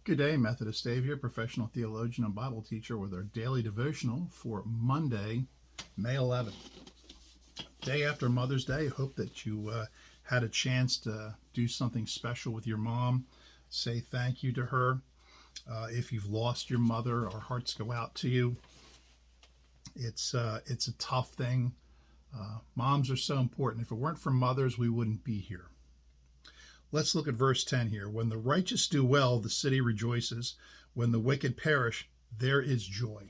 Good day, Methodist Dave here, professional theologian and Bible teacher with our daily devotional for Monday, May 11th. Day after Mother's Day. Hope that you had a chance to do something special with your mom. Say thank you to her. If you've lost your mother, our hearts go out to you. It's a tough thing. Moms are so important. If it weren't for mothers, we wouldn't be here. Let's look at verse 10 here. When the righteous do well, the city rejoices. When the wicked perish, there is joy.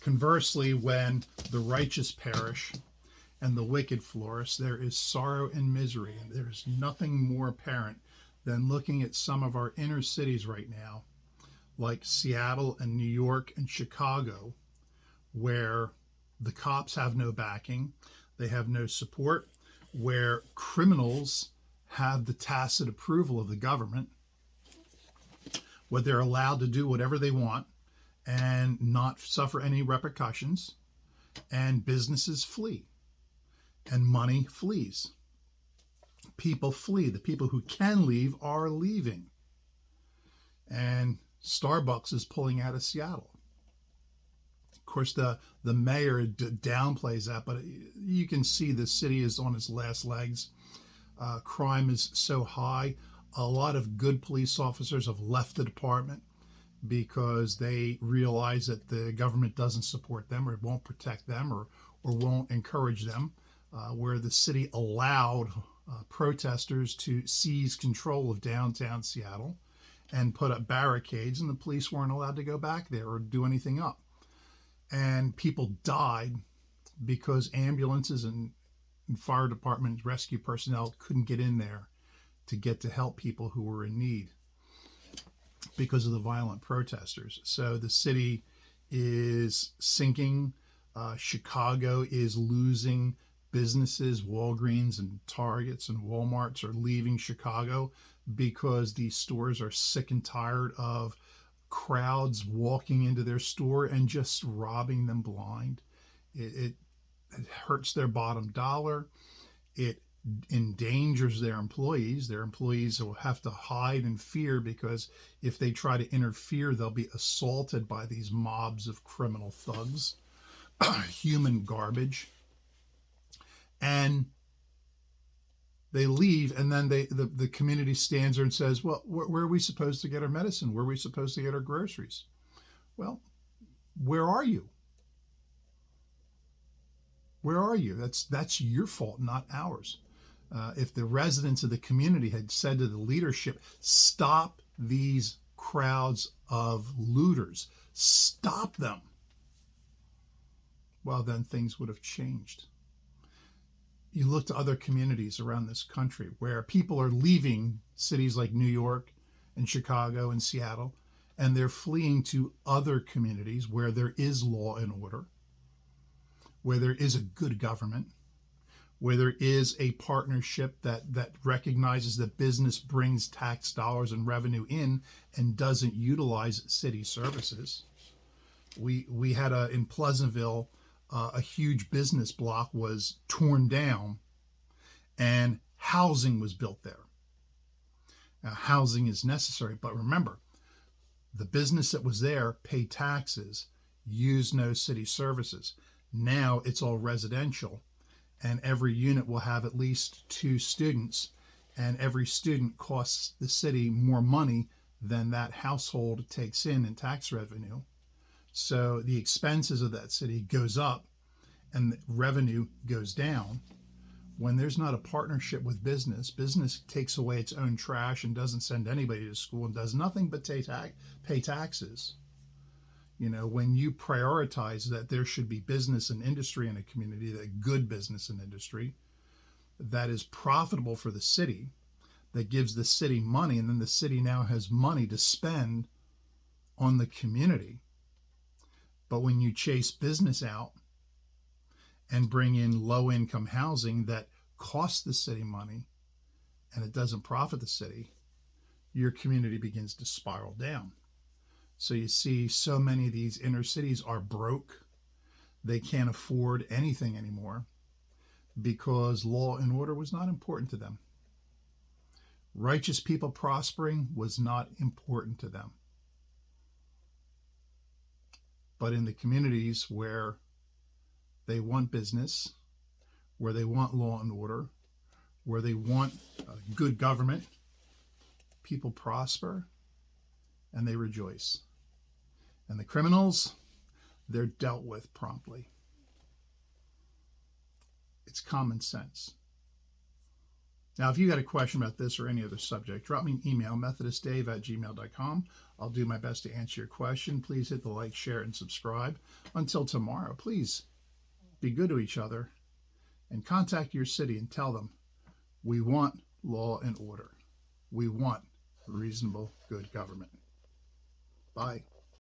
Conversely, when the righteous perish and the wicked flourish, there is sorrow and misery. And there's nothing more apparent than looking at some of our inner cities right now, like Seattle and New York and Chicago, where the cops have no backing, they have no support, where criminals have the tacit approval of the government, where they're allowed to do whatever they want and not suffer any repercussions, and businesses flee and money flees. People flee. The people who can leave are leaving. And Starbucks is pulling out of Seattle. Of course, the mayor downplays that, but you can see the city is on its last legs. Crime is so high. A lot of good police officers have left the department because they realize that the government doesn't support them or won't protect them or won't encourage them, where the city allowed protesters to seize control of downtown Seattle and put up barricades, and the police weren't allowed to go back there or do anything up. And people died because ambulances and fire department rescue personnel couldn't get in there to get to help people who were in need because of the violent protesters. So the city is sinking. Chicago is losing businesses. Walgreens and Targets and Walmarts are leaving Chicago because these stores are sick and tired of crowds walking into their store and just robbing them blind. It hurts their bottom dollar. It endangers their employees. Their employees will have to hide in fear because if they try to interfere, they'll be assaulted by these mobs of criminal thugs, human garbage. And they leave, and then the community stands there and says, well, where are we supposed to get our medicine? Where are we supposed to get our groceries? Well, where are you? Where are you? That's your fault, not ours. If the residents of the community had said to the leadership, stop these crowds of looters, stop them, well, then things would have changed. You look to other communities around this country where people are leaving cities like New York and Chicago and Seattle, and they're fleeing to other communities where there is law and order, where there is a good government, where there is a partnership that recognizes that business brings tax dollars and revenue in and doesn't utilize city services. We had in Pleasantville, a huge business block was torn down and housing was built there. Now, housing is necessary, but remember, the business that was there paid taxes, used no city services. Now it's all residential, and every unit will have at least 2 students, and every student costs the city more money than that household takes in tax revenue. So the expenses of that city goes up and the revenue goes down. When there's not a partnership with business takes away its own trash and doesn't send anybody to school and does nothing but pay taxes. You know, when you prioritize that there should be business and industry in a community, that good business and industry that is profitable for the city, that gives the city money, and then the city now has money to spend on the community. But when you chase business out and bring in low-income housing that costs the city money and it doesn't profit the city, your community begins to spiral down. So you see so many of these inner cities are broke. They can't afford anything anymore because law and order was not important to them. Righteous people prospering was not important to them. But in the communities where they want business, where they want law and order, where they want good government, people prosper and they rejoice. And the criminals, they're dealt with promptly. It's common sense. Now, if you got a question about this or any other subject, drop me an email, methodistdave@gmail.com. I'll do my best to answer your question. Please hit the like, share, and subscribe. Until tomorrow, please be good to each other and contact your city and tell them we want law and order. We want reasonable, good government. Bye.